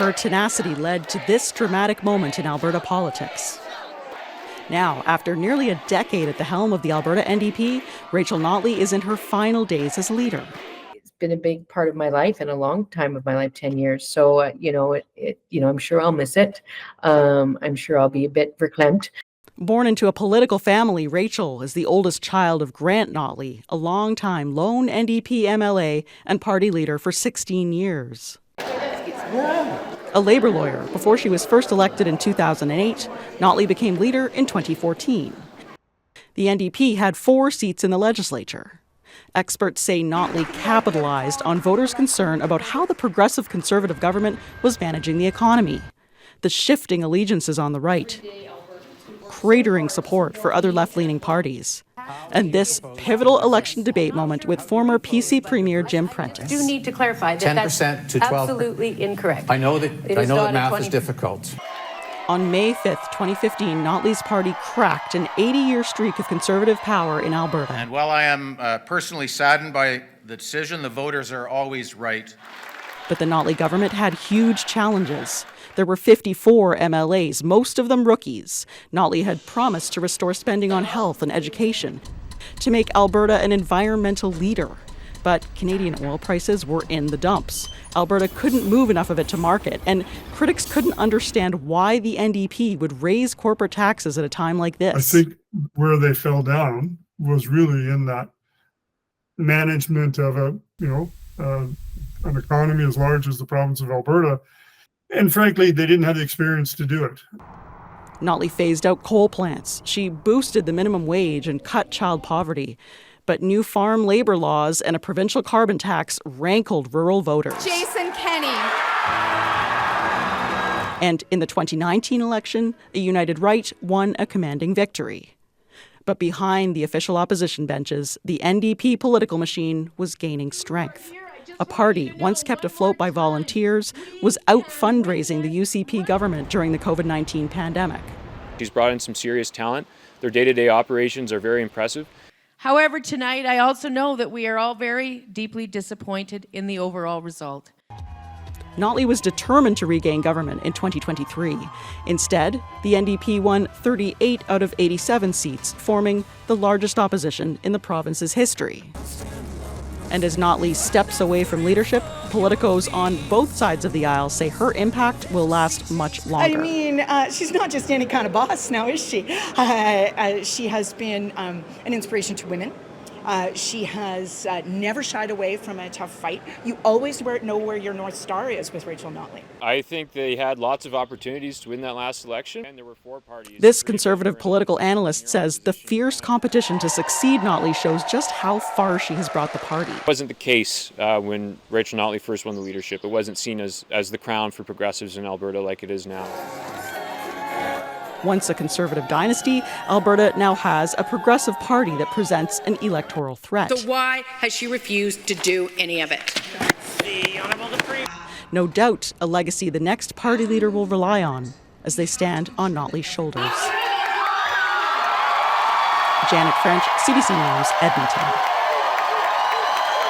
Her tenacity led to this dramatic moment in Alberta politics. Now, after nearly a decade at the helm of the Alberta NDP, Rachel Notley is in her final days as leader. It's been a big part of my life and a long time of my life, 10 years. So, I'm sure I'll miss it. I'm sure I'll be a bit verklempt. Born into a political family, Rachel is the oldest child of Grant Notley, a longtime lone NDP MLA and party leader for 16 years. A labor lawyer before she was first elected in 2008, Notley became leader in 2014. The NDP had 4 seats in the legislature. Experts say Notley capitalized on voters' concern about how the progressive Conservative government was managing the economy, the shifting allegiances on the right, cratering support for other left-leaning parties, and this pivotal election debate moment with former PC Premier Jim Prentice. I do need to clarify that 10% to 12%. Absolutely incorrect. I know that math is difficult. On May 5th, 2015, Notley's party cracked an 80-year streak of Conservative power in Alberta. And while I am personally saddened by the decision, the voters are always right. But the Notley government had huge challenges. There were 54 MLAs, most of them rookies. Notley had promised to restore spending on health and education, to make Alberta an environmental leader. But Canadian oil prices were in the dumps. Alberta couldn't move enough of it to market, and critics couldn't understand why the NDP would raise corporate taxes at a time like this. I think where they fell down was really in that management of an economy as large as the province of Alberta. And frankly, they didn't have the experience to do it. Notley phased out coal plants. She boosted the minimum wage and cut child poverty. But new farm labor laws and a provincial carbon tax rankled rural voters. Jason Kenney. And in the 2019 election, a united right won a commanding victory. But behind the official opposition benches, the NDP political machine was gaining strength. A party once kept afloat by volunteers was out fundraising the UCP government during the COVID-19 pandemic. She's brought in some serious talent. Their day-to-day operations are very impressive. However, tonight I also know that we are all very deeply disappointed in the overall result. Notley was determined to regain government in 2023. Instead, the NDP won 38 out of 87 seats, forming the largest opposition in the province's history. And as Notley steps away from leadership, politicos on both sides of the aisle say her impact will last much longer. I mean, she's not just any kind of boss now, is she? She has been an inspiration to women. She has never shied away from a tough fight. You always know where your North Star is with Rachel Notley. I think they had lots of opportunities to win that last election, and there were 4 parties. This Conservative political analyst says the fierce competition to succeed Notley shows just how far she has brought the party. It wasn't the case when Rachel Notley first won the leadership. It wasn't seen as the crown for progressives in Alberta like it is now. Once a Conservative dynasty, Alberta now has a progressive party that presents an electoral threat. So why has she refused to do any of it? No doubt a legacy the next party leader will rely on as they stand on Notley's shoulders. Janet French, CBC News, Edmonton.